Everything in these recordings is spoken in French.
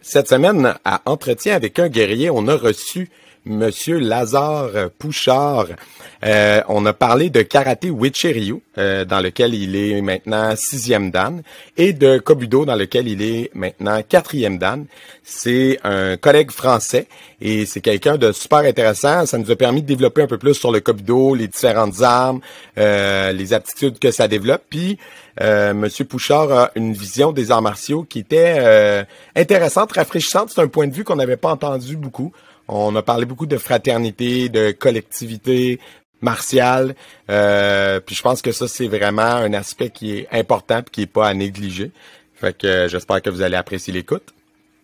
Cette semaine, à Entretien avec un guerrier, on a reçu Monsieur Lazare Pouchard. On a parlé de karaté Wichiryu, dans lequel il est maintenant 6e dan, et de Kobudo, dans lequel il est maintenant 4e dan. C'est un collègue français et c'est quelqu'un de super intéressant. Ça nous a permis de développer un peu plus sur le Kobudo, les différentes armes, les aptitudes que ça développe. Puis, Monsieur Pouchard a une vision des arts martiaux qui était intéressante, rafraîchissante. C'est un point de vue qu'on n'avait pas entendu beaucoup. On a parlé beaucoup de fraternité, de collectivité martiale. Puis je pense que ça, c'est vraiment un aspect qui est important et qui est pas à négliger. Fait que j'espère que vous allez apprécier l'écoute.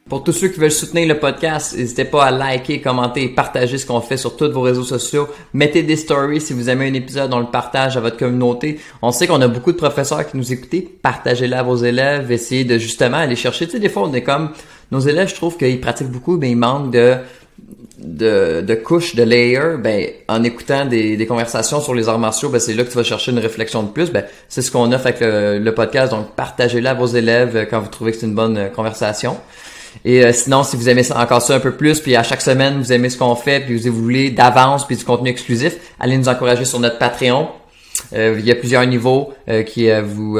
Pour tous ceux qui veulent soutenir le podcast, n'hésitez pas à liker, commenter et partager ce qu'on fait sur tous vos réseaux sociaux. Mettez des stories si vous aimez un épisode, on le partage à votre communauté. On sait qu'on a beaucoup de professeurs qui nous écoutent. Partagez-le à vos élèves. Essayez de justement aller chercher. Tu sais, des fois, on est comme... Nos élèves, je trouve qu'ils pratiquent beaucoup, mais ils manquent de couches, de layers. Ben, en écoutant des conversations sur les arts martiaux, ben, c'est là que tu vas chercher une réflexion de plus. Ben, c'est ce qu'on a fait avec le podcast. Donc, partagez-le à vos élèves quand vous trouvez que c'est une bonne conversation. Et sinon, si vous aimez encore ça un peu plus, puis à chaque semaine, vous aimez ce qu'on fait, puis vous voulez d'avance, puis du contenu exclusif, allez nous encourager sur notre Patreon. Il y a plusieurs niveaux qui vous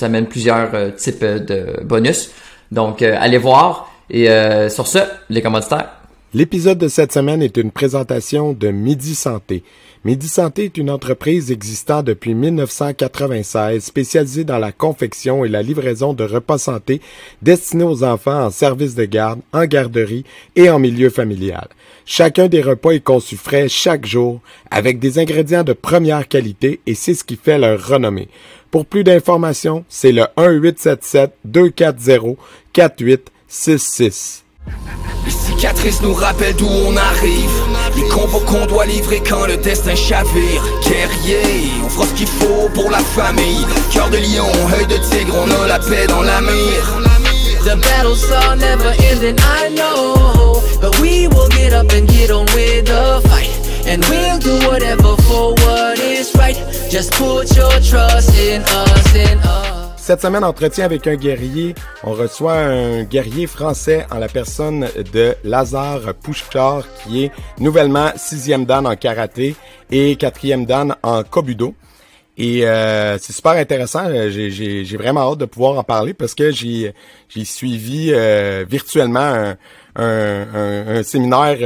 amènent plusieurs types de bonus. Donc, allez voir. Et sur ce, les commanditaires. L'épisode de cette semaine est une présentation de Midi Santé. Midi Santé est une entreprise existant depuis 1996, spécialisée dans la confection et la livraison de repas santé destinés aux enfants en service de garde, en garderie et en milieu familial. Chacun des repas est conçu frais chaque jour, avec des ingrédients de première qualité et c'est ce qui fait leur renommée. Pour plus d'informations, c'est le 1-877-240-4866. Les cicatrices nous rappellent d'où on arrive, les combats qu'on doit livrer quand le destin chavire. Guerrier, on fera ce qu'il faut pour la famille. Cœur de lion, œil de tigre, on a la paix dans la mire. The battles are never ending, I know, but we will get up and get on with the fight, and we'll do whatever for what is right. Just put your trust in us, in us. Cette semaine, Entretien avec un guerrier, on reçoit un guerrier français en la personne de Lazare Pouchard, qui est nouvellement 6e dan en karaté et 4e dan en Kobudo. Et c'est super intéressant, j'ai vraiment hâte de pouvoir en parler parce que j'ai suivi virtuellement un séminaire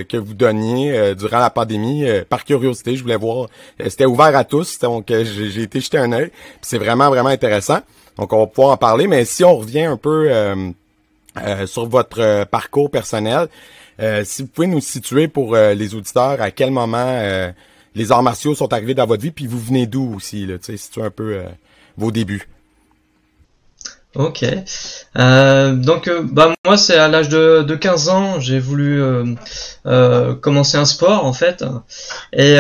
que vous donniez durant la pandémie par curiosité. Je voulais voir, c'était ouvert à tous, donc j'ai été jeter un œil. Puis c'est vraiment intéressant. Donc on va pouvoir en parler, mais si on revient un peu sur votre parcours personnel, si vous pouvez nous situer pour les auditeurs à quel moment les arts martiaux sont arrivés dans votre vie, puis vous venez d'où aussi, là, tu sais, situer un peu vos débuts. Ok. Donc, moi, c'est à l'âge de 15 ans, j'ai voulu commencer un sport, en fait. Et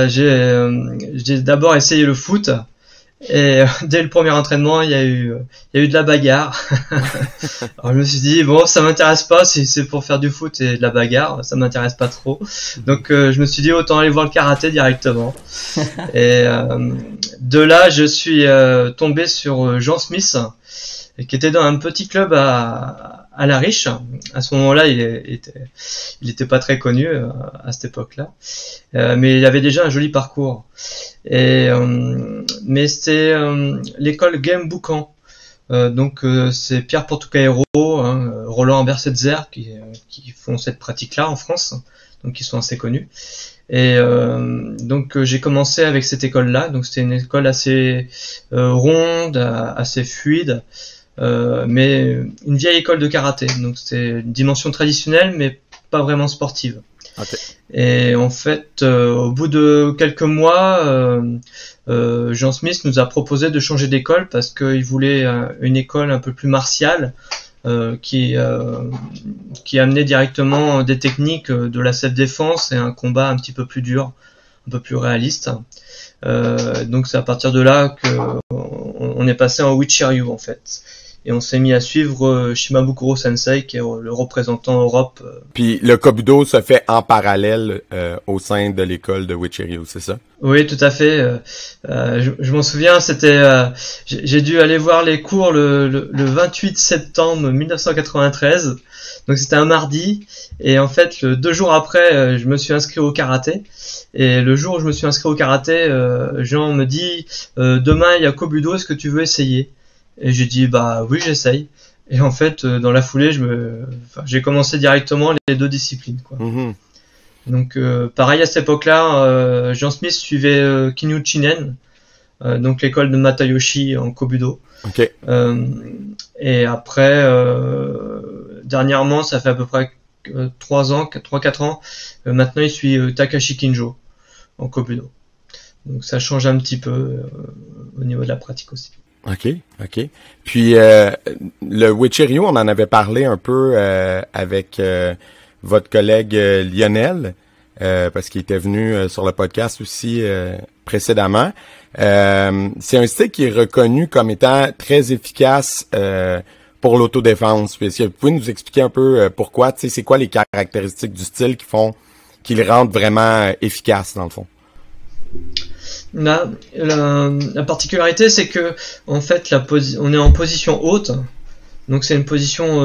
j'ai d'abord essayé le foot. Et dès le premier entraînement, il y a eu de la bagarre. Alors je me suis dit bon, ça m'intéresse pas, si c'est pour faire du foot et de la bagarre, ça m'intéresse pas trop. Donc je me suis dit autant aller voir le karaté directement. Et de là, je suis tombé sur Jean Smith, qui était dans un petit club à La Riche. À ce moment-là, il était pas très connu à cette époque-là, mais il avait déjà un joli parcours. Et mais c'était l'école Game Boucan. Donc c'est Pierre Portocaero, Roland Bersetzer qui font cette pratique-là en France, donc ils sont assez connus. Et donc j'ai commencé avec cette école-là. Donc c'était une école assez ronde, assez fluide. Mais une vieille école de karaté, donc c'était une dimension traditionnelle mais pas vraiment sportive. Okay. Et en fait, au bout de quelques mois, Jean Smith nous a proposé de changer d'école parce qu'il voulait une école un peu plus martiale, qui amenait directement des techniques de la self-défense et un combat un petit peu plus dur, un peu plus réaliste. Donc c'est à partir de là que on est passé en Wichiryu en fait. et on s'est mis à suivre Shimabukuro Sensei, qui est le représentant Europe. Puis le Kobudo se fait en parallèle au sein de l'école de Wichiryu, c'est ça? Oui, tout à fait. Je m'en souviens, j'ai dû aller voir les cours le 28 septembre 1993. Donc c'était un mardi, et en fait 2 jours après, je me suis inscrit au karaté. Et le jour où je me suis inscrit au karaté, Jean me dit demain il y a Kobudo, est-ce que tu veux essayer? Et j'ai dit bah oui, j'essaye. Et en fait dans la foulée, j'ai commencé directement les 2 disciplines, quoi. Mm-hmm. Donc pareil à cette époque-là, Jean Smith suivait Kinyu Chinen, donc l'école de Matayoshi en Kobudo. Okay. Et après, dernièrement, ça fait à peu près 3-4 ans, maintenant il suit Takashi Kinjo en Kobudo. Donc ça change un petit peu au niveau de la pratique aussi. OK. Puis le Wichiryu, on en avait parlé un peu avec votre collègue Lionel, parce qu'il était venu sur le podcast aussi précédemment. C'est un style qui est reconnu comme étant très efficace pour l'autodéfense. Puis, est-ce que vous pouvez nous expliquer un peu pourquoi, tu sais, c'est quoi les caractéristiques du style qui le rendent vraiment efficace dans le fond? La particularité, c'est que en fait, on est en position haute. Donc c'est une position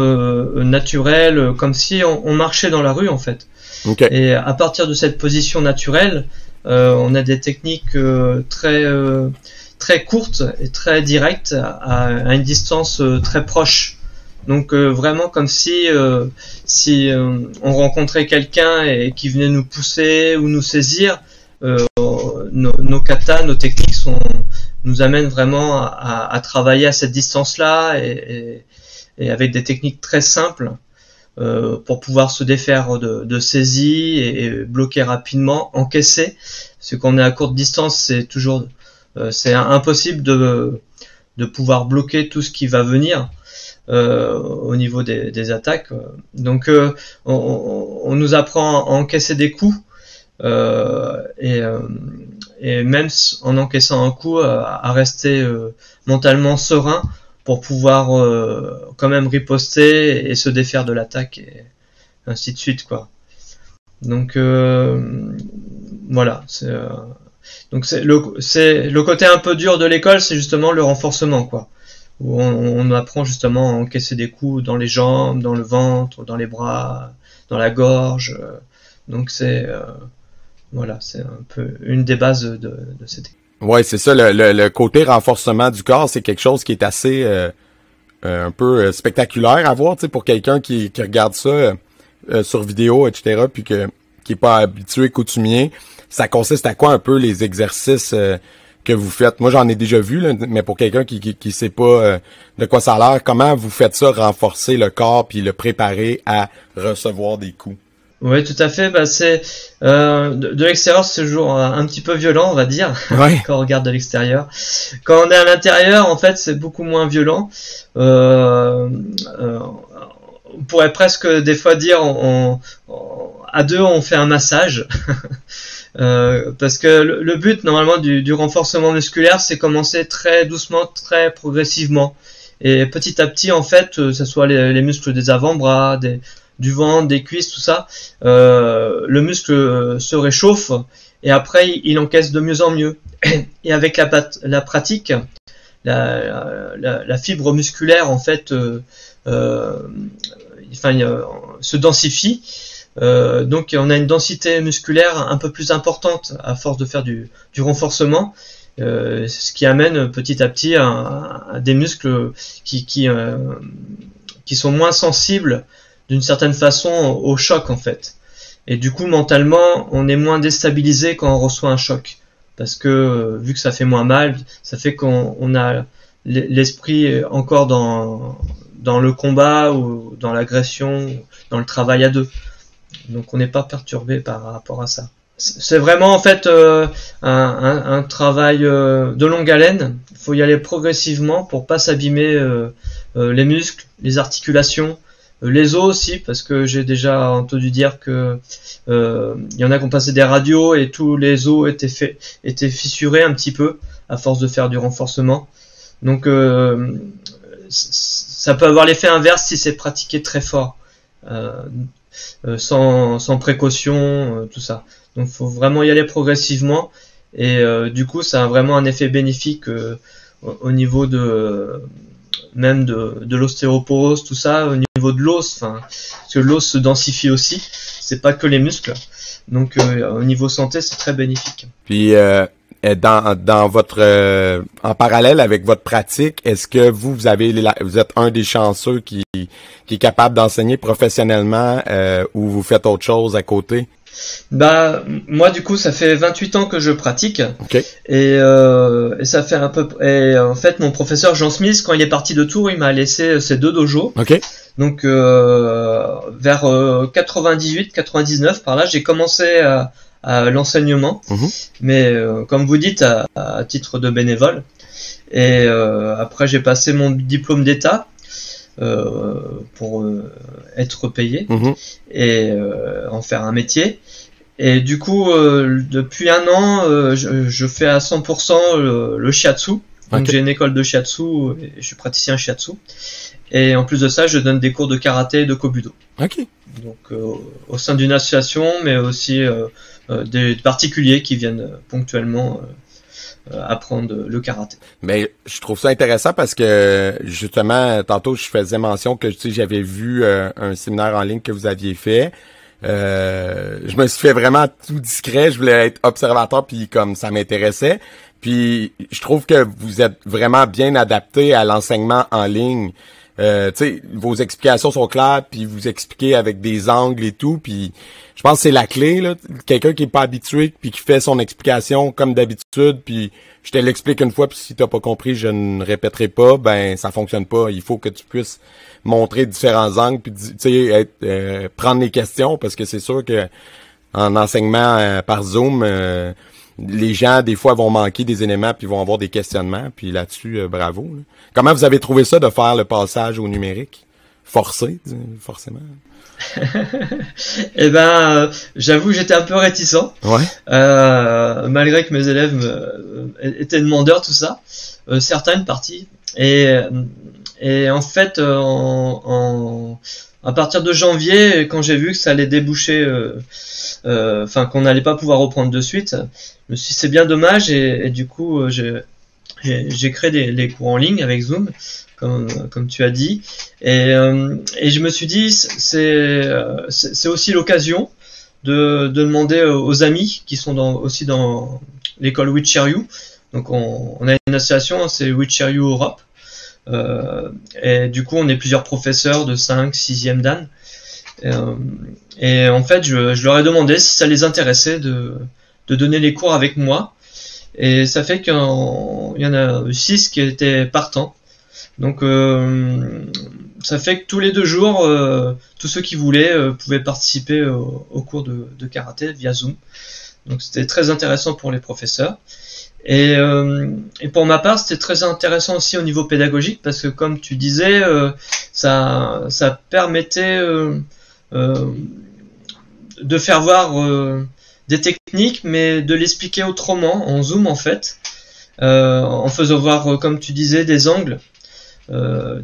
naturelle, comme si on marchait dans la rue en fait. Okay. Et à partir de cette position naturelle, on a des techniques très courtes et très directes à une distance très proche. Donc vraiment comme si on rencontrait quelqu'un et qui venait nous pousser ou nous saisir, nos katas, nos techniques nous amènent vraiment à travailler à cette distance-là et avec des techniques très simples pour pouvoir se défaire de saisies et bloquer rapidement, encaisser. Parce que quand on est à courte distance, c'est impossible de pouvoir bloquer tout ce qui va venir au niveau des attaques. Donc on nous apprend à encaisser des coups et même en encaissant un coup à rester mentalement serein pour pouvoir quand même riposter et se défaire de l'attaque et ainsi de suite, quoi. Donc voilà, donc c'est le côté un peu dur de l'école, c'est justement le renforcement, quoi, où on apprend justement à encaisser des coups dans les jambes, dans le ventre, dans les bras, dans la gorge. Donc voilà, c'est un peu une des bases de cette école. Ouais, c'est ça, le côté renforcement du corps, c'est quelque chose qui est assez un peu spectaculaire à voir, tu sais, pour quelqu'un qui regarde ça sur vidéo, etc., puis qui est pas habitué coutumier. Ça consiste à quoi un peu les exercices que vous faites? Moi, j'en ai déjà vu, là, mais pour quelqu'un qui sait pas de quoi ça a l'air, comment vous faites ça, renforcer le corps puis le préparer à recevoir des coups? Oui, tout à fait. Bah, c'est de l'extérieur, c'est toujours un petit peu violent, on va dire, ouais. Quand on regarde de l'extérieur. Quand on est à l'intérieur, en fait, c'est beaucoup moins violent. On pourrait presque des fois dire, à deux, on fait un massage. Parce que le but normalement du renforcement musculaire, c'est commencer très doucement, très progressivement, et petit à petit, en fait, que ce soit les muscles des avant-bras, du ventre, des cuisses, tout ça, le muscle se réchauffe et après il encaisse de mieux en mieux. Et avec la pratique, la fibre musculaire, en fait, se densifie. Donc on a une densité musculaire un peu plus importante à force de faire du renforcement, ce qui amène petit à petit à des muscles qui sont moins sensibles d'une certaine façon au choc, en fait. Et du coup, mentalement, on est moins déstabilisé quand on reçoit un choc, parce que vu que ça fait moins mal, ça fait qu'on a l'esprit encore dans le combat ou dans l'agression, dans le travail à deux. Donc on n'est pas perturbé par rapport à ça. C'est vraiment en fait un travail de longue haleine. Il faut y aller progressivement pour pas s'abîmer les muscles, les articulations, les os aussi, parce que j'ai déjà entendu dire que y en a qui ont passé des radios et tous les os étaient fissurés un petit peu à force de faire du renforcement. Donc ça peut avoir l'effet inverse si c'est pratiqué très fort, sans précaution, tout ça. Donc faut vraiment y aller progressivement, et du coup ça a vraiment un effet bénéfique au niveau même de l'ostéoporose, tout ça, au niveau de l'os, parce que l'os se densifie aussi, c'est pas que les muscles. Donc au niveau santé, c'est très bénéfique. Puis dans votre en parallèle avec votre pratique, est-ce que vous êtes un des chanceux qui est capable d'enseigner professionnellement ou vous faites autre chose à côté? Bah moi du coup ça fait 28 ans que je pratique. Okay. Et ça fait un peu, et en fait mon professeur Jean Smith, quand il est parti de Tours, il m'a laissé ses 2 dojos. Okay. Donc vers 98-99 par là, j'ai commencé à l'enseignement, mais comme vous dites à titre de bénévole. Et après j'ai passé mon diplôme d'État pour être payé et en faire un métier. Et du coup depuis un an je fais à 100% le shiatsu. Donc j'ai une école de shiatsu et je suis praticien shiatsu. Et en plus de ça, je donne des cours de karaté et de kobudo. Ok. Donc au sein d'une association, mais aussi des particuliers qui viennent ponctuellement apprendre le karaté. Mais je trouve ça intéressant parce que justement, tantôt je faisais mention que j'avais vu un séminaire en ligne que vous aviez fait. Je me suis fait vraiment tout discret, je voulais être observateur puis comme ça m'intéressait. Puis je trouve que vous êtes vraiment bien adapté à l'enseignement en ligne. Vos explications sont claires, puis vous expliquez avec des angles et tout, puis je pense que c'est la clé, là. Quelqu'un qui est pas habitué, puis qui fait son explication comme d'habitude, puis je te l'explique une fois, puis si t'as pas compris, je ne répéterai pas, ben ça fonctionne pas. Il faut que tu puisses montrer différents angles, puis prendre les questions, parce que c'est sûr que en enseignement par Zoom, les gens, des fois, vont manquer des éléments puis vont avoir des questionnements. Puis là-dessus, bravo. Là. Comment vous avez trouvé ça de faire le passage au numérique? Forcé, forcément. Eh ben, j'avoue, j'étais un peu réticent. Ouais. Malgré que mes élèves étaient demandeurs, tout ça. Certains, une partie. Et en fait, à partir de janvier, quand j'ai vu que ça allait déboucher, qu'on n'allait pas pouvoir reprendre de suite, je me suis dit c'est bien dommage, et du coup j'ai créé les cours en ligne avec Zoom, comme tu as dit, et je me suis dit c'est aussi l'occasion de demander aux amis qui sont aussi dans l'école WeCheerYou. Donc on a une association, c'est WeCheerYou Europe. Et du coup on est plusieurs professeurs de 5, 6e dan, et en fait je leur ai demandé si ça les intéressait de donner les cours avec moi, et ça fait qu'il y en a 6 qui étaient partants. Donc ça fait que tous les 2 jours tous ceux qui voulaient pouvaient participer au cours de karaté via Zoom. Donc c'était très intéressant pour les professeurs. Et pour ma part, c'était très intéressant aussi au niveau pédagogique, parce que comme tu disais, ça permettait de faire voir des techniques, mais de l'expliquer autrement en Zoom en fait, en faisant voir, comme tu disais, des angles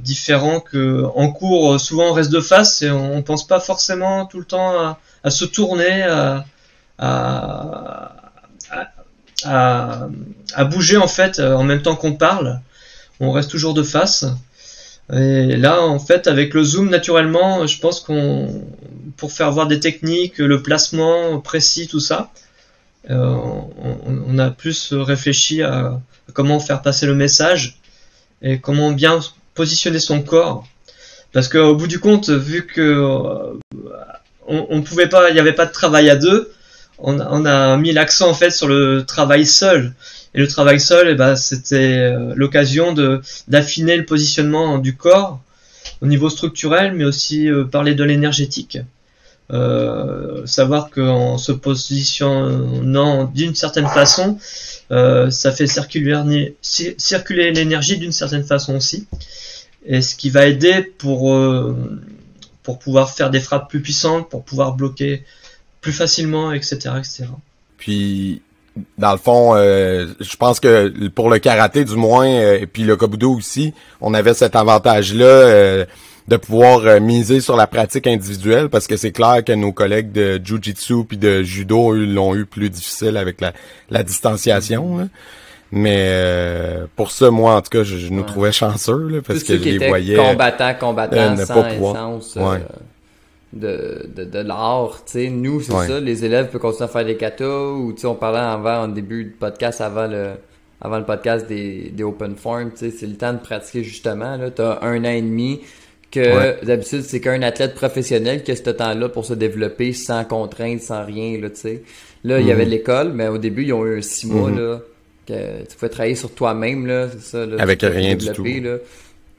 différents que en cours. Souvent on reste de face et on pense pas forcément tout le temps à se tourner, à bouger en fait en même temps qu'on parle. On reste toujours de face. Et là en fait avec le zoom, naturellement, je pense pour faire voir des techniques, le placement précis, tout ça, on a plus réfléchi à comment faire passer le message et comment bien positionner son corps, parce qu'au bout du compte, vu que on pouvait pas, il n'y avait pas de travail à deux, on a mis l'accent en fait sur le travail seul. Et le travail seul, c'était l'occasion d'affiner le positionnement du corps au niveau structurel, mais aussi parler de l'énergétique. Savoir qu'en se positionnant d'une certaine façon, ça fait circuler l'énergie d'une certaine façon aussi. Et ce qui va aider pour pouvoir faire des frappes plus puissantes, pour pouvoir bloquer plus facilement, etc., etc. Puis, dans le fond, je pense que pour le karaté du moins, et puis le kobudo aussi, on avait cet avantage-là de pouvoir miser sur la pratique individuelle, parce que c'est clair que nos collègues de jiu-jitsu puis de judo, eux, l'ont eu plus difficile avec la distanciation, là. Mais pour ça, moi, en tout cas, je nous trouvais chanceux, là, parce que je les voyais combattant ne sans pas pouvoir. essence Ouais. de l'art, tu sais. Nous, c'est Ouais. ça, les élèves peuvent continuer à faire des katas, ou tu sais, on parlait en début de podcast, avant le podcast des open form, tu sais, c'est le temps de pratiquer justement, là. T'as 1 an et demi, que d'habitude, c'est qu'un athlète professionnel qui a ce temps-là pour se développer sans contrainte, sans rien, là, tu sais. Là, il y avait de l'école, mais au début, ils ont eu un 6 mois, là, que tu pouvais travailler sur toi-même, là, c'est ça, là. Avec tu pouvais rien te du tout. développer, là.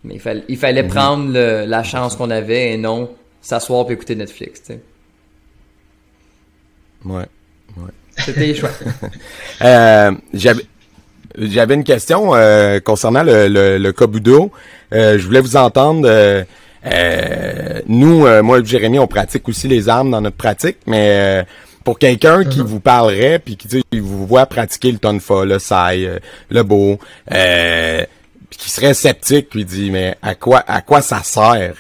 Mais il fallait prendre la chance qu'on avait et non s'asseoir et écouter Netflix, tu sais. Ouais. C'était les choix. J'avais une question concernant le kobudo. Je voulais vous entendre. Nous, moi et Jérémy, on pratique aussi les armes dans notre pratique, mais pour quelqu'un qui vous parlerait puis qui vous voit pratiquer le tonfa, le sai, le bo, puis qui serait sceptique, puis dit mais à quoi ça sert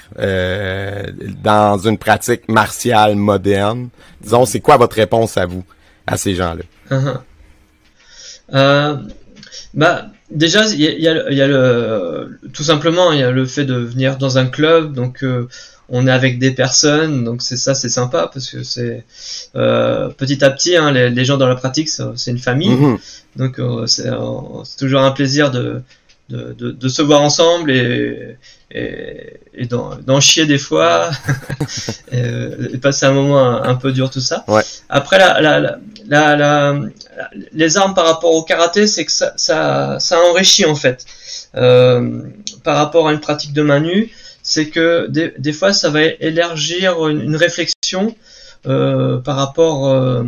dans une pratique martiale moderne? Disons, c'est quoi votre réponse à vous, à ces gens-là? Bah déjà il y a le tout simplement il y a le fait de venir dans un club, donc on est avec des personnes, donc c'est sympa parce que c'est petit à petit les gens dans la pratique c'est une famille, donc c'est toujours un plaisir de se voir ensemble et d'en chier des fois et passer un moment un peu dur, tout ça. Ouais. Après les armes par rapport au karaté, c'est que ça enrichit en fait par rapport à une pratique de main nue, c'est que des fois ça va élargir une réflexion par rapport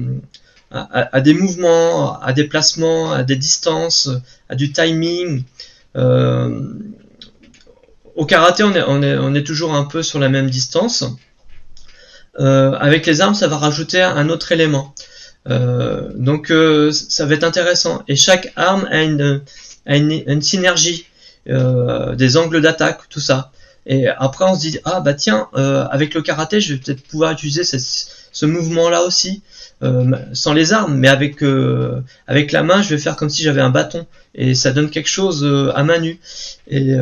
à des mouvements, à des placements, à des distances, à du timing. Au karaté, on est toujours un peu sur la même distance. Avec les armes, ça va rajouter un autre élément. Donc ça va être intéressant. Et chaque arme a une synergie, des angles d'attaque, tout ça. Et après on se dit tiens, avec le karaté, je vais peut-être pouvoir utiliser ce mouvement-là aussi. Sans les armes, mais avec la main, je vais faire comme si j'avais un bâton et ça donne quelque chose à main nue, et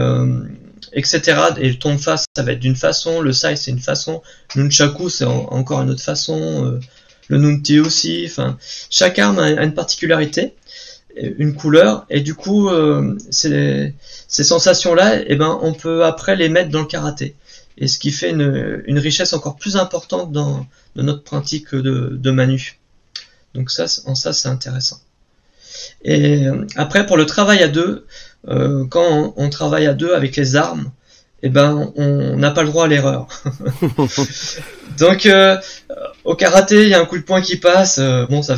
etc. Et le tonfa, ça va être d'une façon, le sai c'est une façon, le nunchaku c'est encore une autre façon, le nunti aussi. Enfin, chaque arme a une particularité, une couleur, et du coup ces sensations-là, on peut après les mettre dans le karaté. Et ce qui fait une richesse encore plus importante dans notre pratique de main nue. Donc ça c'est intéressant. Et après, pour le travail à deux, quand on travaille à deux avec les armes, on n'a pas le droit à l'erreur. Donc au karaté, il y a un coup de poing qui passe,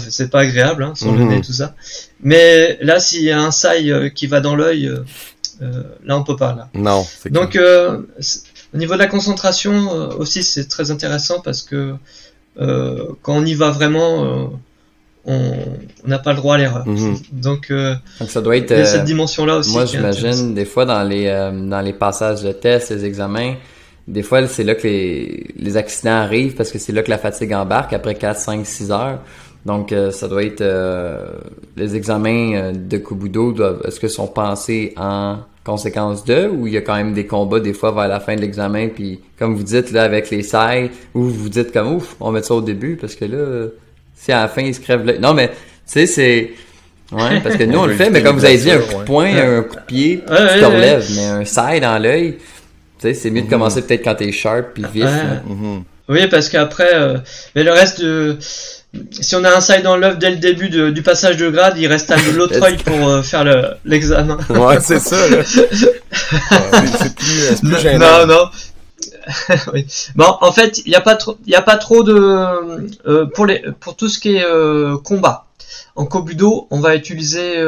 c'est pas agréable, sur le nez, tout ça. Mais là, s'il y a un sai qui va dans l'œil, là on peut pas. Là. Non. C'est donc au niveau de la concentration aussi, c'est très intéressant parce que quand on y va vraiment, on n'a pas le droit à l'erreur. Donc ça doit être. Il y a cette dimension-là aussi. Moi, j'imagine des fois dans les passages de tests, les examens, des fois c'est là que les accidents arrivent parce que c'est là que la fatigue embarque après 4, 5, 6 heures. Donc ça doit être les examens de Kobudo est-ce que sont pensés en conséquence de, ou il y a quand même des combats des fois vers la fin de l'examen, puis comme vous dites là avec les sai, ou vous dites comme ouf, on met ça au début parce que là si à la fin ils se crèvent l'œil. Non mais tu sais c'est parce que nous on le fait, mais comme vous avez dit, un coup de poing, un coup de pied, tu te relèves, mais un sai dans l'œil, tu sais c'est mieux de commencer peut-être quand t'es sharp puis vif. Oui, parce qu'après mais le reste si on a un sai dans l'œuf dès le début du passage de grade, il reste à l'autre œil pour faire l'examen. Ouais, c'est ça. Là. C'est plus gênant. Non. Oui. Bon, en fait, il y a pas trop de pour tout ce qui est combat. En Kobudo, on va utiliser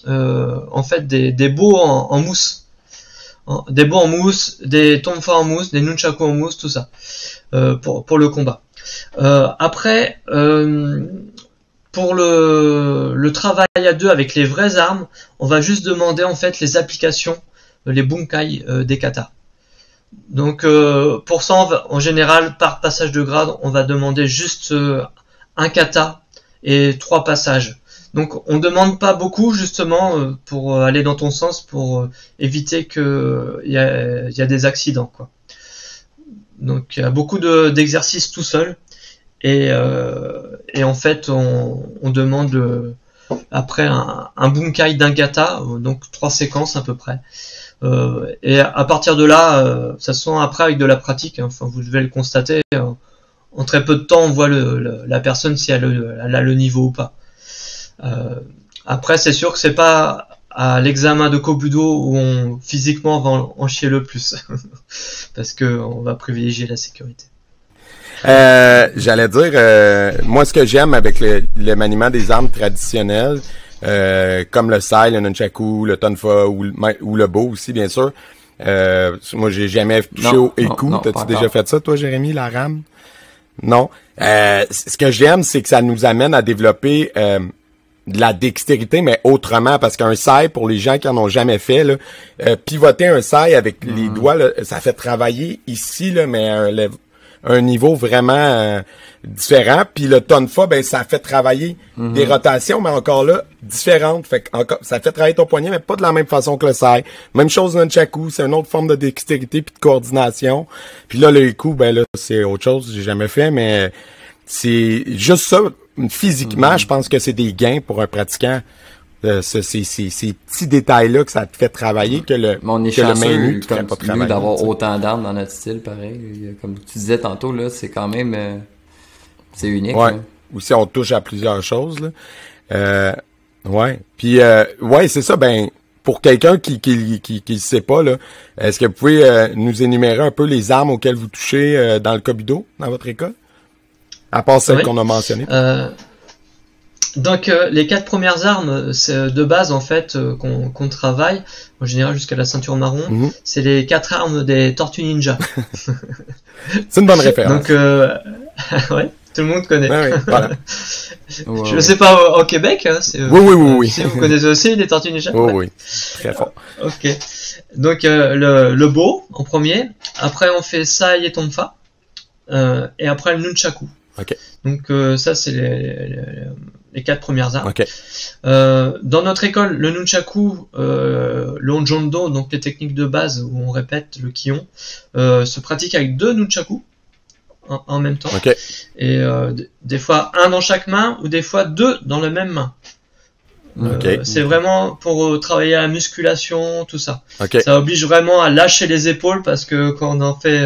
en fait des bows en mousse. Des bows en mousse, des tonfa en mousse, des nunchaku en mousse, tout ça. Pour le combat. Après, pour le travail à deux avec les vraies armes, on va juste demander en fait les applications, les bunkai des katas. Donc pour ça, en général, par passage de grade, on va demander juste un kata et 3 passages. Donc on demande pas beaucoup justement pour aller dans ton sens, pour éviter que il y a des accidents, quoi. Donc il y a beaucoup d'exercices tout seul et en fait on demande après un bunkai d'un kata, donc 3 séquences à peu près. Et à partir de là, ça se sent après avec de la pratique, hein. Enfin vous devez le constater, en très peu de temps on voit la personne si elle a le niveau ou pas. Après c'est sûr que c'est pas à l'examen de Kobudo où physiquement on va en chier le plus parce que on va privilégier la sécurité. J'allais dire, moi ce que j'aime avec le maniement des armes traditionnelles, comme le sai, le nunchaku, le tonfa ou le bo aussi bien sûr. Moi j'ai jamais touché au eku. T'as-tu déjà fait ça toi Jérémy, la rame? Non. Ce que j'aime c'est que ça nous amène à développer de la dextérité, mais autrement, parce qu'un sai, pour les gens qui en ont jamais fait, là, pivoter un sai avec les doigts, là, ça fait travailler ici, là, mais un niveau vraiment différent. Puis le tonfa, ben ça fait travailler des rotations, mais encore là, différentes. Fait que ça fait travailler ton poignet, mais pas de la même façon que le sai. Même chose dans le nunchaku, c'est une autre forme de dextérité puis de coordination. Puis là, le eku, ben là, c'est autre chose, j'ai jamais fait, mais c'est juste ça. Physiquement, je pense que c'est des gains pour un pratiquant. Ces petits détails-là que ça te fait travailler que le main nue, tu ferais pas travailler. D'avoir autant d'armes dans notre style, pareil. Comme tu disais tantôt, là, c'est quand même c'est unique. Ouais. Là. Ou si on touche à plusieurs choses, là. Ouais. Puis ouais, c'est ça, ben pour quelqu'un qui sait pas, là, est-ce que vous pouvez nous énumérer un peu les armes auxquelles vous touchez dans le Kobudo, dans votre école? À part celles qu'on a mentionnées. Donc les 4 premières armes, c'est de base en fait qu'on travaille en général jusqu'à la ceinture marron. C'est les 4 armes des Tortues Ninja. C'est une bonne référence. Donc ouais, tout le monde connaît. Ouais, voilà. Je sais pas au Québec. Hein, oui. Si vous connaissez aussi les Tortues Ninja. Oui, très fort. Ok. Donc le bo en premier. Après on fait sai et tonfa. Et après le nunchaku. Okay. Donc ça c'est les 4 premières armes. Okay. Dans notre école, le nunchaku, le honjondo, donc les techniques de base où on répète le kion, se pratique avec 2 nunchaku en même temps. Okay. Et des fois 1 dans chaque main ou des fois 2 dans la même main. C'est vraiment pour travailler la musculation, tout ça. Okay. Ça oblige vraiment à lâcher les épaules parce que quand on en fait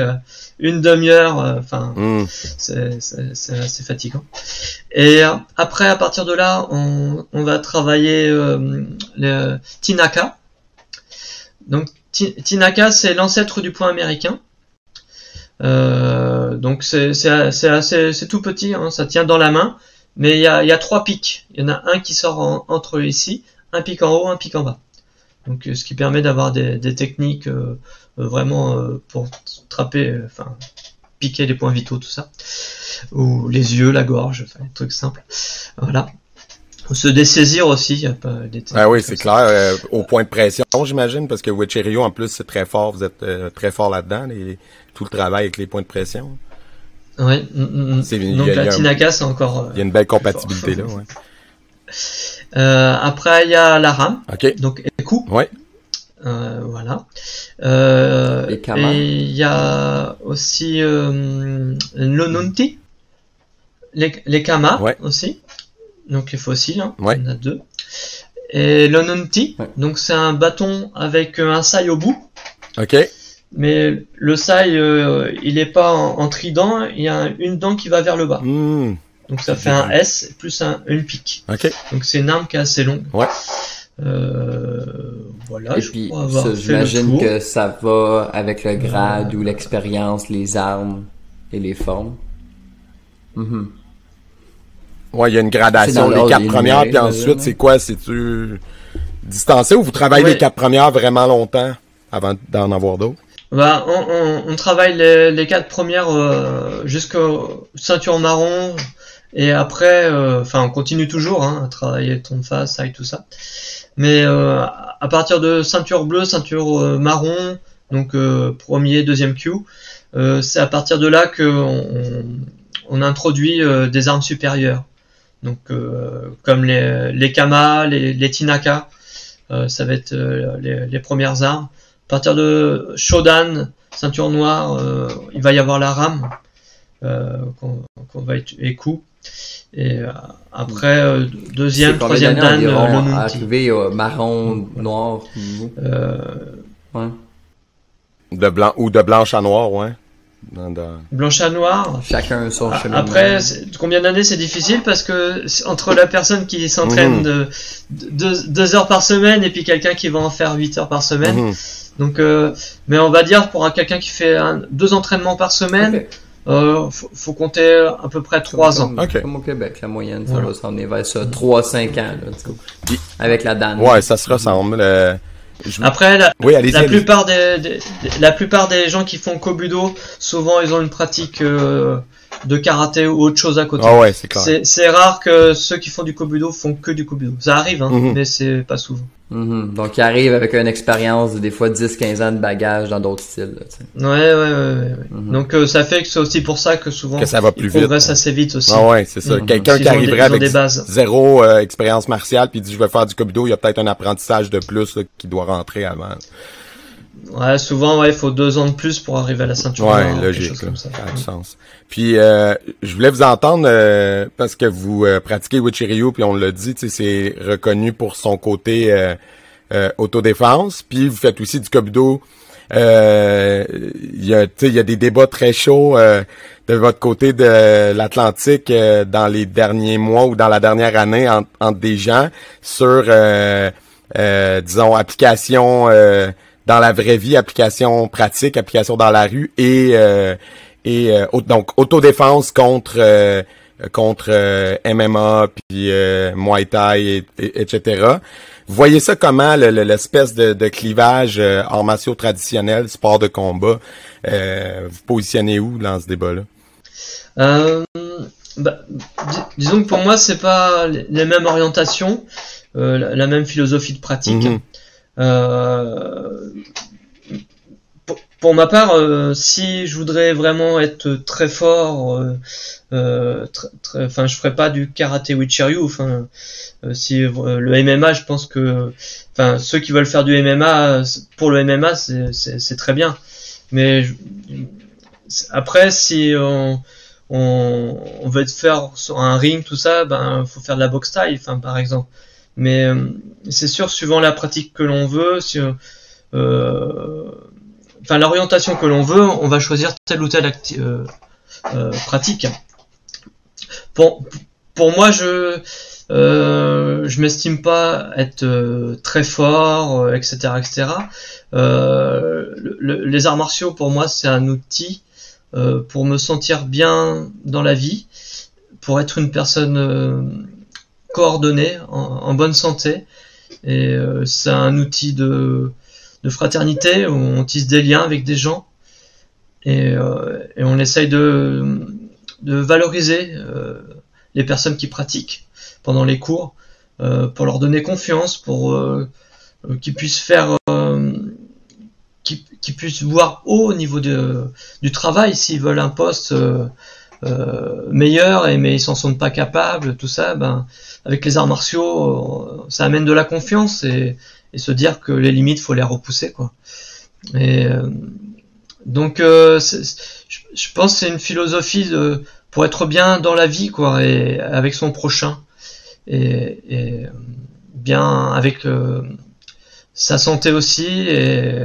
une demi-heure, c'est assez fatigant. Et après, à partir de là, on va travailler le Tinaka. Donc Tinaka, c'est l'ancêtre du poing américain. Donc c'est tout petit, hein, ça tient dans la main. Mais il y a 3 pics. Il y en a un qui sort entre ici, un pic en haut, un pic en bas. Donc ce qui permet d'avoir des techniques vraiment pour trapper, piquer les points vitaux, tout ça. Ou les yeux, la gorge, des trucs simples. Voilà. Se dessaisir aussi, il y a pas des techniques. Ah oui, c'est clair. Au point de pression, j'imagine, parce que Wichiryu, en plus, c'est très fort. Vous êtes très fort là-dedans, tout le travail avec les points de pression. Ouais. Donc la Tinaka, c'est encore. Il y a une belle compatibilité là. Ouais. Après, il y a la rame. Okay. Donc eku. Ouais. Voilà. Les kama. Et il y a aussi l'onunti. Les kama aussi. Donc les fossiles. Hein. Ouais. Il y en a 2. Et l'onunti. Ouais. Donc c'est un bâton avec un sai au bout. Ok. Mais le sai, il est pas en trident, il y a une dent qui va vers le bas. Donc ça fait un S plus une pique. Okay. Donc c'est une arme qui est assez longue. Ouais. Voilà. Et puis, j'imagine que ça va avec le grade ou l'expérience, les armes et les formes. Ouais, il y a une gradation, les 4 premières, puis ensuite, c'est quoi? C'est-tu distancé ou vous travaillez les 4 premières vraiment longtemps avant d'en avoir d'autres? Bah, on travaille les 4 premières jusqu'au ceinture marron Et après, on continue toujours à travailler ton face, side, tout ça. Mais à partir de ceinture bleue, ceinture marron, donc premier, deuxième Q, c'est à partir de là que on introduit des armes supérieures. Donc comme les Kama, les Tinaka, ça va être les premières armes. À partir de Shodan, ceinture noire, il va y avoir la rame qu'on va écouper. Et après deuxième, troisième dan, l'Onunti. Arrivé marron, noir. Ouais. De blanc ou de blanche à noir, ouais. Blanche à noir. Chacun son chemin. Après, combien d'années c'est difficile parce que entre la personne qui s'entraîne 2 heures par semaine et puis quelqu'un qui va en faire 8 heures par semaine. Donc, mais on va dire pour quelqu'un qui fait 2 entraînements par semaine, faut compter à peu près 3 ans. Comme au Québec, la moyenne, ça va s'en est vers ça, 3-5 ans, là, avec la Dan. Ouais, ça se ressemble. Après, la plupart des gens qui font Kobudo, souvent ils ont une pratique de karaté ou autre chose à côté. Ah ouais, c'est clair. C'est rare que ceux qui font du Kobudo font que du Kobudo. Ça arrive, mais c'est pas souvent. Donc ils arrivent avec une expérience de des fois 10-15 ans de bagage dans d'autres styles. Là, ouais. Donc ça fait que c'est aussi pour ça que souvent que ça va plus ils progressent assez vite aussi. Ah ouais, c'est ça. Quelqu'un qui arriverait avec zéro expérience martiale puis dit je vais faire du Kobudo, il y a peut-être un apprentissage de plus là, qui doit rentrer avant. Ouais, souvent, il faut 2 ans de plus pour arriver à la ceinture. Ouais, logique, là, ça a du sens. Puis, je voulais vous entendre, parce que vous pratiquez Wichiryu, puis on l'a dit, c'est reconnu pour son côté autodéfense, puis vous faites aussi du Kobudo. Il y a des débats très chauds de votre côté de l'Atlantique dans les derniers mois ou dans la dernière année entre des gens sur, disons, application dans la vraie vie, application pratique, application dans la rue et donc autodéfense contre MMA puis Muay Thai etc. Vous voyez ça comment l'espèce de clivage arts martiaux traditionnels, sport de combat, vous positionnez où dans ce débat-là? Disons que pour moi c'est pas les mêmes orientations, la même philosophie de pratique. Pour ma part, si je voudrais vraiment être très fort, je ferais pas du karaté Wichiryu. Si le MMA, je pense que, ceux qui veulent faire du MMA, pour le MMA, c'est très bien. Mais après, si on veut faire sur un ring, tout ça, faut faire de la boxe thaï, par exemple. Mais c'est sûr, suivant la pratique que l'on veut, l'orientation que l'on veut, on va choisir telle ou telle pratique. Pour moi, je m'estime pas être très fort, etc., etc. Les arts martiaux, pour moi, c'est un outil pour me sentir bien dans la vie, pour être une personne coordonnée, en bonne santé, et c'est un outil de fraternité où on tisse des liens avec des gens et on essaye de valoriser les personnes qui pratiquent pendant les cours pour leur donner confiance, pour qu'ils puissent faire qu'ils puissent voir haut au niveau du travail s'ils veulent un poste meilleur mais ils s'en sont pas capables, tout ça, avec les arts martiaux ça amène de la confiance et se dire que les limites faut les repousser, quoi. Et donc je pense que c'est une philosophie pour être bien dans la vie, quoi, et avec son prochain et bien avec sa santé aussi, et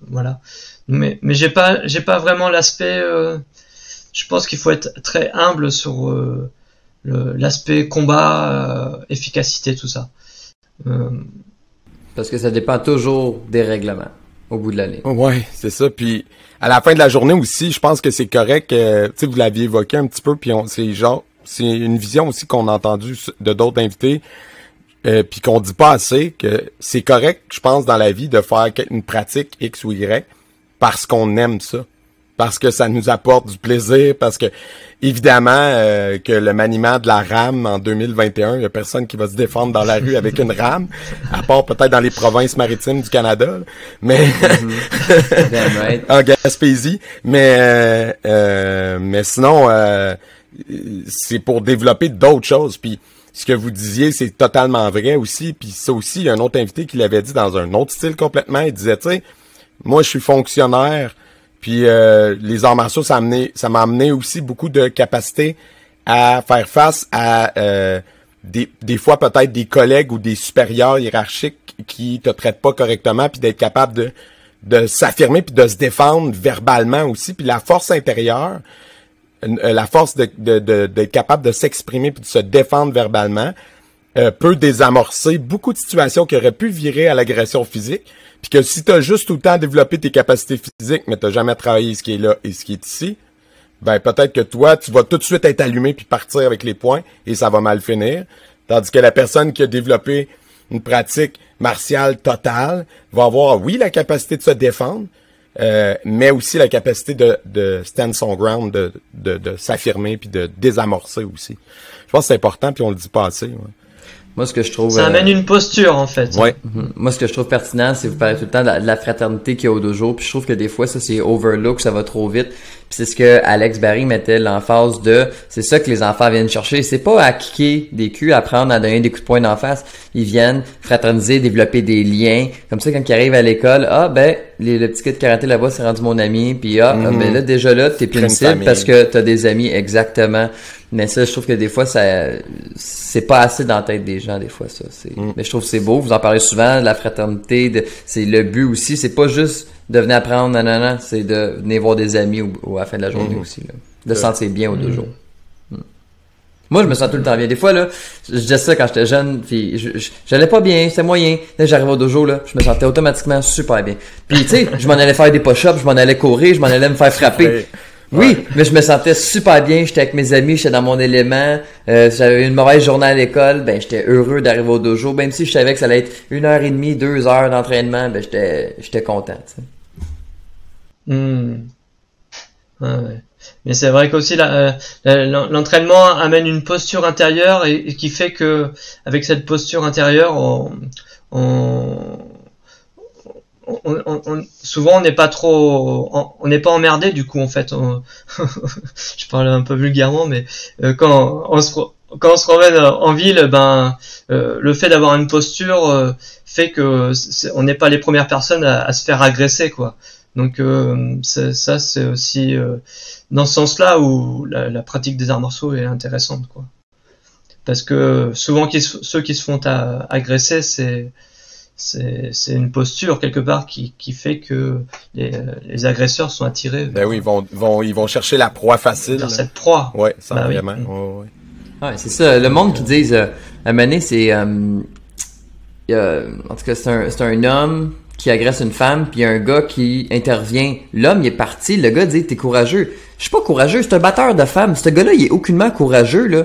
voilà. Mais j'ai pas vraiment l'aspect je pense qu'il faut être très humble sur l'aspect combat, efficacité, tout ça. Parce que ça dépend toujours des règlements au bout de la ligne. Ouais, c'est ça. Puis à la fin de la journée aussi, je pense que c'est correct. Tu sais, vous l'aviez évoqué un petit peu, puis c'est une vision aussi qu'on a entendue de d'autres invités, puis qu'on dit pas assez, que c'est correct, je pense, dans la vie de faire une pratique X ou Y parce qu'on aime ça. parce que ça nous apporte du plaisir, parce que évidemment que le maniement de la rame en 2021, il y a personne qui va se défendre dans la rue avec une rame, à part peut-être dans les provinces maritimes du Canada, là. Mais en Gaspésie, mais sinon c'est pour développer d'autres choses. Puis ce que vous disiez, c'est totalement vrai aussi. Puis ça aussi, il y a un autre invité qui l'avait dit dans un autre style complètement. Il disait, tu sais, moi je suis fonctionnaire. Puis les arts martiaux, ça m'a amené aussi beaucoup de capacité à faire face à des fois peut-être des collègues ou des supérieurs hiérarchiques qui te traitent pas correctement, puis d'être capable de s'affirmer puis de se défendre verbalement aussi. Puis la force intérieure, la force d'être capable de s'exprimer puis de se défendre verbalement peut désamorcer beaucoup de situations qui auraient pu virer à l'agression physique. Puis que si t'as juste tout le temps développé tes capacités physiques, mais t'as jamais travaillé ce qui est là et ce qui est ici, ben peut-être que toi, tu vas tout de suite être allumé puis partir avec les poings et ça va mal finir. Tandis que la personne qui a développé une pratique martiale totale va avoir, oui, la capacité de se défendre, mais aussi la capacité de stand son ground, de s'affirmer puis de désamorcer aussi. Je pense que c'est important puis on le dit pas assez. Ouais. Moi, ce que je trouve... Ça amène une posture, en fait. Ouais. Moi, ce que je trouve pertinent, c'est que vous parlez tout le temps de la fraternité qu'il y a au dojo. Puis je trouve que des fois, ça, c'est overlook, ça va trop vite. Puis c'est ce que Alex Barry mettait l'emphase de... C'est ça que les enfants viennent chercher. C'est pas à kicker des culs, apprendre à donner des coups de poing d'en face. Ils viennent fraterniser, développer des liens. Comme ça, quand ils arrivent à l'école, le petit kid de karaté là-bas, c'est rendu mon ami. Puis ben là, déjà là, t'es plus une cible parce que t'as des amis, exactement. Mais ça, je trouve que des fois, c'est pas assez dans la tête des gens, des fois, ça. Mais je trouve que c'est beau. Vous en parlez souvent, la fraternité, c'est le but aussi. C'est pas juste de venir apprendre, non. C'est de venir voir des amis ou à la fin de la journée aussi, là. De se sentir bien au dojo. Moi, je me sens tout le temps bien. Des fois, là, je disais ça quand j'étais jeune, puis j'allais pas bien, c'était moyen. Là, j'arrivais au dojo, là, je me sentais automatiquement super bien. Puis, tu sais, je m'en allais faire des push-ups, je m'en allais courir, je m'en allais me faire frapper. Oui, mais je me sentais super bien, j'étais avec mes amis, j'étais dans mon élément, j'avais une mauvaise journée à l'école, ben j'étais heureux d'arriver au dojo, même si je savais que ça allait être 1h30, 2 heures d'entraînement, ben j'étais content, tu sais. Ouais. Mais c'est vrai qu'aussi l'entraînement amène une posture intérieure et qui fait que avec cette posture intérieure, souvent on n'est pas trop, on n'est pas emmerdé du coup en fait. Je parle un peu vulgairement, mais quand on se promène en ville, le fait d'avoir une posture fait que on n'est pas les premières personnes à se faire agresser, quoi. Donc c'est aussi dans ce sens-là où la pratique des arts martiaux est intéressante, quoi. Parce que souvent ceux qui se font agresser, c'est une posture quelque part qui fait que les agresseurs sont attirés. Ben oui, ils vont chercher la proie facile. Vers cette proie. Ouais, ça vraiment. Oui. Ouais, c'est ça. Le monde qui disent à un moment donné, c'est en tout cas c'est un homme qui agresse une femme, puis il y a un gars qui intervient. L'homme, il est parti, le gars dit « T'es courageux ». Je suis pas courageux, c'est un batteur de femmes. Ce gars-là, il est aucunement courageux, là.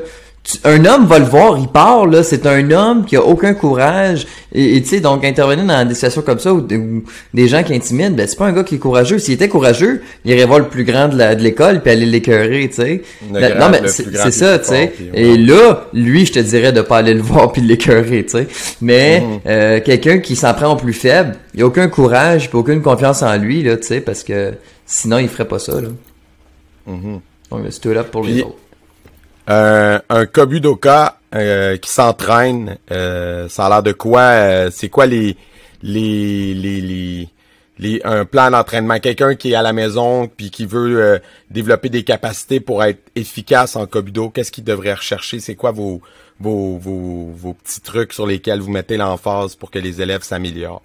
Un homme va le voir, il part, là, c'est un homme qui a aucun courage. Et tu sais, donc intervenir dans des situations comme ça où des gens qui intimident, ben c'est pas un gars qui est courageux. S'il était courageux, il irait voir le plus grand de l'école puis aller l'écœurer, tu sais. Non, mais c'est ça, tu sais. Et là, lui, je te dirais de pas aller le voir puis l'écœurer, tu sais. Mais quelqu'un qui s'en prend au plus faible, il a aucun courage puis aucune confiance en lui, là, tu sais, parce que sinon il ferait pas ça, là. Donc c'est tout là pour les autres. Un kobudoka qui s'entraîne, ça a l'air de quoi? C'est quoi un plan d'entraînement? Quelqu'un qui est à la maison puis qui veut développer des capacités pour être efficace en kobudo, qu'est-ce qu'il devrait rechercher? C'est quoi vos petits trucs sur lesquels vous mettez l'emphase pour que les élèves s'améliorent?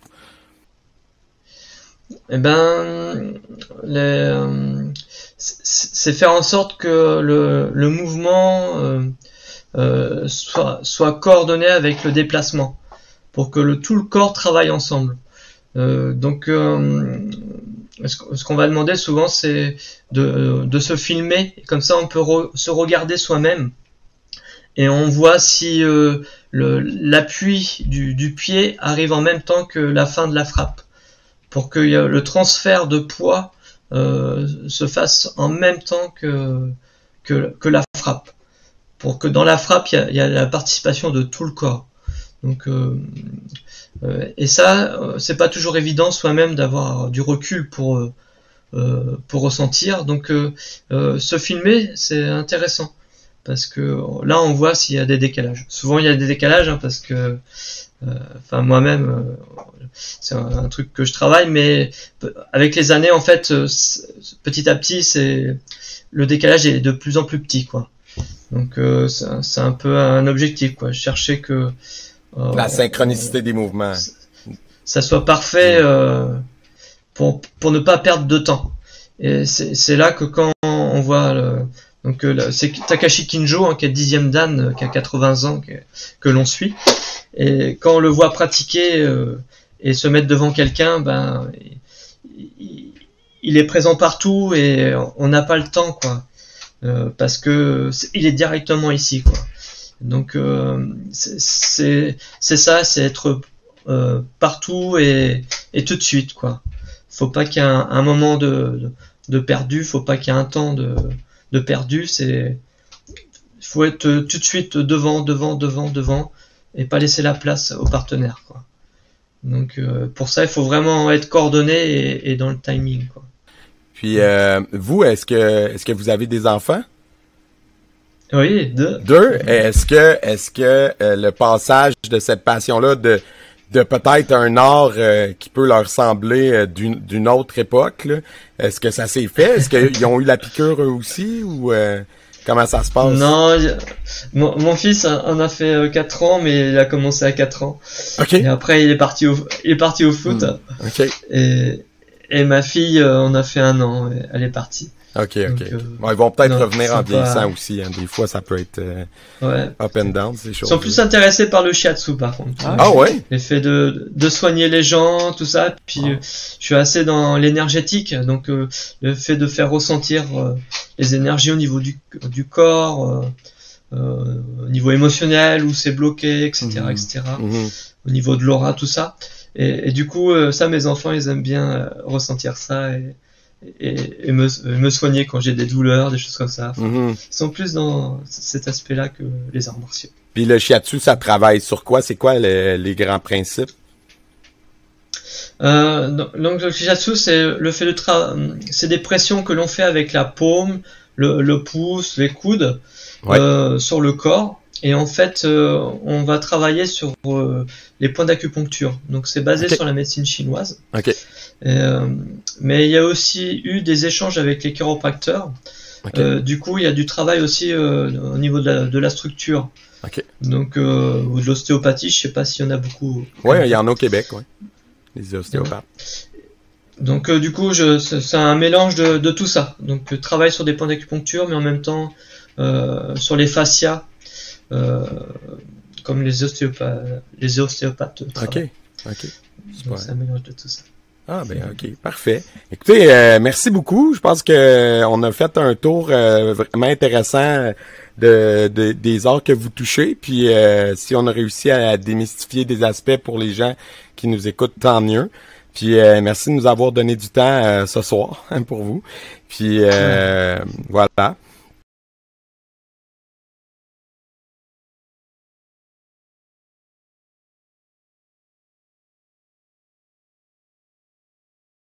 C'est faire en sorte que le mouvement soit coordonné avec le déplacement, pour que tout le corps travaille ensemble. Donc, ce qu'on va demander souvent, c'est de se filmer, et comme ça on peut se regarder soi-même, et on voit si l'appui du pied arrive en même temps que la fin de la frappe, pour que le transfert de poids se fasse en même temps que la frappe. Pour que dans la frappe, il y a la participation de tout le corps. Donc, et ça, c'est pas toujours évident soi-même d'avoir du recul pour ressentir. Donc, se filmer, c'est intéressant parce que là, on voit s'il y a des décalages. Souvent, il y a des décalages parce que, moi-même, c'est un truc que je travaille, mais avec les années, en fait, petit à petit, le décalage est de plus en plus petit, quoi. Donc c'est un peu un objectif, quoi. Je cherchais que la synchronicité des mouvements, ça soit parfait pour ne pas perdre de temps. Et c'est là que quand on voit c'est Takashi Kinjo, hein, qui est 10e dan, qui a 80 ans, que l'on suit. Et quand on le voit pratiquer et se mettre devant quelqu'un, ben il est présent partout et on n'a pas le temps, quoi. Parce que il est directement ici, quoi. Donc c'est ça, c'est être partout et tout de suite, quoi. Faut pas qu'il y ait un moment de perdu, faut pas qu'il y ait un temps de perdu. Faut être tout de suite devant et pas laisser la place au partenaire, quoi. Donc pour ça, il faut vraiment être coordonné et dans le timing, quoi. Puis vous, est-ce que vous avez des enfants? Oui, deux. Est-ce que le passage de cette passion-là de peut-être un art qui peut leur sembler d'une autre époque, là, est-ce que ça s'est fait? Est-ce qu'ils ont eu la piqûre eux aussi ou comment ça se passe? Non, mon fils en a fait 4 ans, mais il a commencé à 4 ans. OK. Et après il est parti au foot. OK. Et ma fille en a fait 1 an, elle est partie. OK. Bon, ils vont peut-être revenir en vieillissant aussi, hein. Des fois, ça peut être up and down, ces choses. Ils sont plus intéressés par le shiatsu, par contre. Ah ouais? L'effet de soigner les gens, tout ça. Puis je suis assez dans l'énergétique, donc le fait de faire ressentir les énergies au niveau du corps, au niveau émotionnel, où c'est bloqué, etc., etc. Au niveau de l'aura, tout ça. Et du coup, ça, mes enfants, ils aiment bien ressentir ça et me soigner quand j'ai des douleurs, des choses comme ça. Ils sont plus dans cet aspect-là que les arts martiaux. Puis le shiatsu, ça travaille sur quoi? C'est quoi les grands principes? Donc le shiatsu, c'est le fait c'est des pressions que l'on fait avec la paume, le pouce, les coudes, sur le corps. Et en fait, on va travailler sur les points d'acupuncture. Donc c'est basé sur la médecine chinoise. Okay. Mais il y a aussi eu des échanges avec les chiropracteurs. Okay. Du coup, il y a du travail aussi au niveau de la structure. Okay. Donc ou de l'ostéopathie, je sais pas s'il y en a beaucoup. Oui, il y en a au Québec, oui. Les ostéopathes. Donc du coup, c'est un mélange de tout ça. Donc travail sur des points d'acupuncture, mais en même temps sur les fascias. Comme les ostéopathes travaillent. Ok. Donc c'est un mélange de tout ça. Ah ben ok, parfait. Écoutez, merci beaucoup. Je pense que on a fait un tour vraiment intéressant des arts que vous touchez. Puis si on a réussi à démystifier des aspects pour les gens qui nous écoutent, tant mieux. Puis merci de nous avoir donné du temps ce soir pour vous. Puis voilà.